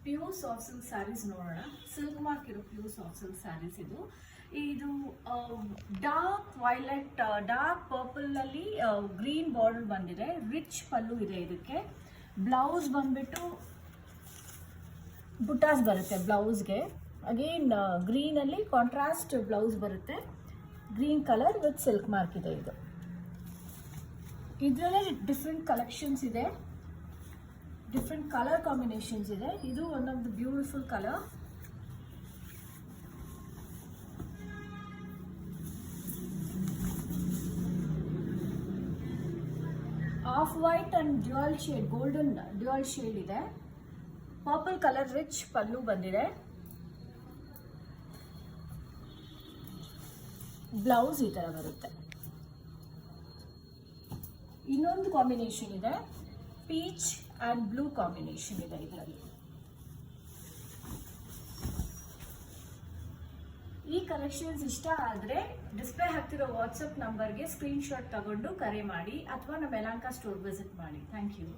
Pure soft silk saris ನೋಡೋಣ. Silk mark ಇರೋ pure soft silk saris ಇದು. ಡಾರ್ಕ್ ವೈಲೆಟ್, ಡಾರ್ಕ್ ಪರ್ಪಲ್ ಅಲ್ಲಿ ಗ್ರೀನ್ ಬಾರ್ಡರ್ ಬಂದಿದೆ. ರಿಚ್ ಪಲ್ಲು ಇದೆ ಇದಕ್ಕೆ. ಬ್ಲೌಸ್ ಬಂದ್ಬಿಟ್ಟು ಬುಟಾಸ್ ಬರುತ್ತೆ ಬ್ಲೌಸ್ಗೆ. ಅಗೇನ್ ಗ್ರೀನ್ ಅಲ್ಲಿ ಕಾಂಟ್ರಾಸ್ಟ್ ಬ್ಲೌಸ್ ಬರುತ್ತೆ. Green colour with silk mark ಇದೆ ಇದು. ಇದರಲ್ಲೇ ಡಿಫ್ರೆಂಟ್ ಕಲೆಕ್ಷನ್ಸ್ ಇದೆ, ಡಿಫ್ರೆಂಟ್ ಕಲರ್ ಕಾಂಬಿನೇಷನ್ಸ್ ಇದೆ. ಇದು one of the beautiful colour. Of white and dual shade, golden dual shade ಇದೆ. ಪರ್ಪಲ್ ಕಲರ್ ರಿಚ್ ಪಲ್ಲು ಬಂದಿದೆ. ಬ್ಲೌಸ್ ಈ ತರ ಬರುತ್ತೆ. ಇನ್ನೊಂದು ಕಾಂಬಿನೇಷನ್ ಇದೆ, ಪೀಚ್ ಅಂಡ್ ಬ್ಲೂ ಕಾಂಬಿನೇಷನ್ ಇದೆ ಇದರಲ್ಲಿ. ಈ ಕಲೆಕ್ಷನ್ಸ್ ಇಷ್ಟ ಆದರೆ ಡಿಸ್ಪ್ಲೇ ಹಾಕ್ತಿರೋ ವಾಟ್ಸಪ್ ನಂಬರ್ಗೆ ಸ್ಕ್ರೀನ್ ಶಾಟ್ ತಗೊಂಡು ಕರೆ ಮಾಡಿ ಅಥವಾ ನಮ್ಮ ಯಲಹಂಕ ಸ್ಟೋರ್ ವಿಸಿಟ್ ಮಾಡಿ. Thank you.